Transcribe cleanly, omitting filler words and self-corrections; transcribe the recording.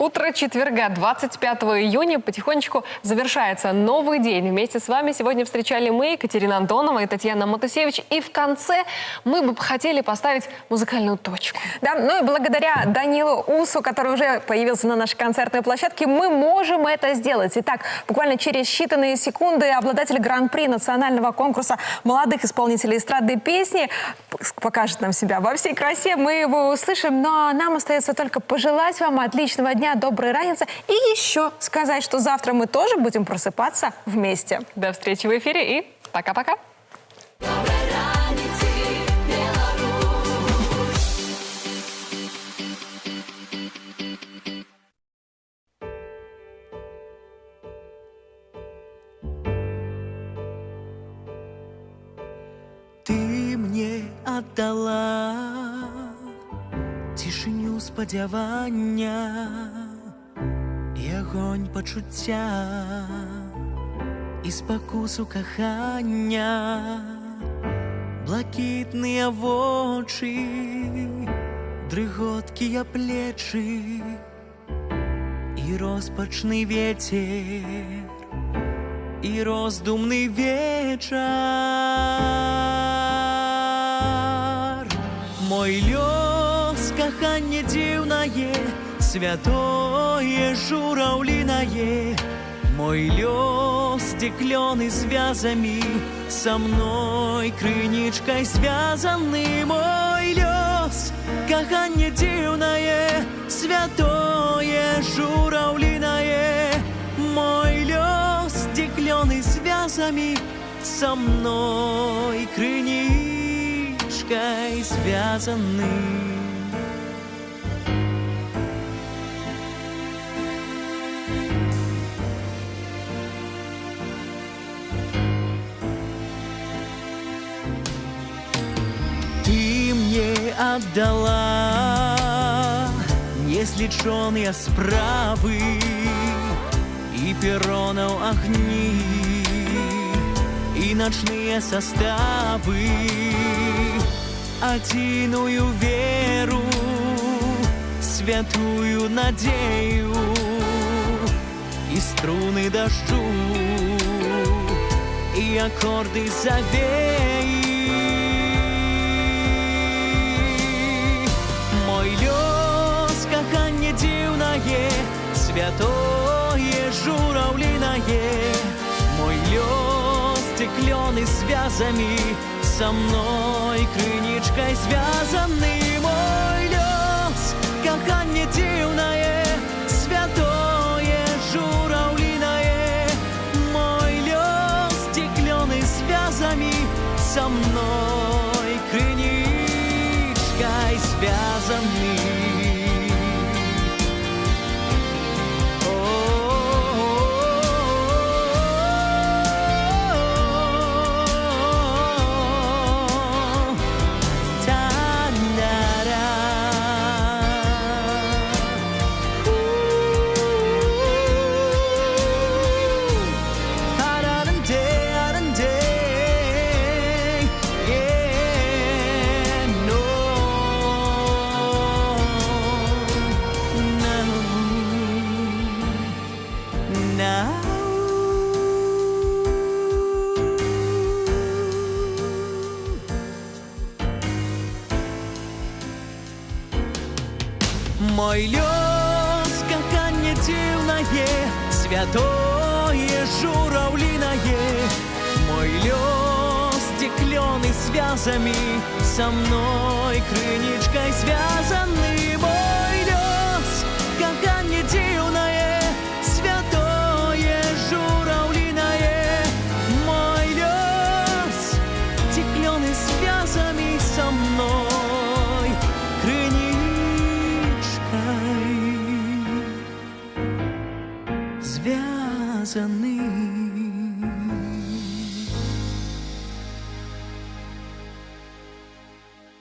Утро четверга, 25 июня, потихонечку завершается новый день. Вместе с вами сегодня встречали мы, Екатерина Антонова и Татьяна Матусевич. И в конце мы бы хотели поставить музыкальную точку. Да, ну и благодаря Данилу Усу, который уже появился на нашей концертной площадке, мы можем это сделать. Итак, буквально через считанные секунды обладатель гран-при национального конкурса молодых исполнителей эстрадной песни покажет нам себя во всей красе. Мы его услышим, но нам остается только пожелать вам отличного дня, доброй раницы и еще сказать, что завтра мы тоже будем просыпаться вместе. До встречи в эфире и пока-пока. Ты мне отдала тишиню сподівання і огонь почуття, і спокусу кохання, блакитні очі, дриготкі плечі, і розпачний вітер, і роздумний вечір. Мой лёс, каханье дивное, святое журавлиное. Мой лёс, стекленый связами, со мной крыничкой связанный. Мой лёс, каханье дивное, святое журавлиное. Мой лёс, стекленый связами, со мной крыничкой связанный. Ты мне отдала неслеченные справы и перронов огни, и ночные составы, одиную веру, святую надею, и струны дождю, и аккорды завеи. Мой лёс, каханье дивное, святое журавлиное. Мой лёс, стекленый связами, со мной крыничкой связанный. Мой лёс, каханье дивное, святое журавлиное. Мой лёс, стекленый связами, со мной крыничкой связанный. Мой лёс, каханье дивное, святое журавлиное. Мой лёс, стекленый связами, со мной крыничкой связанный. Мой лёс, каханье дивное, святое журавлиное. Мой лёс, стекленый связами, со мной крыничкой связанный.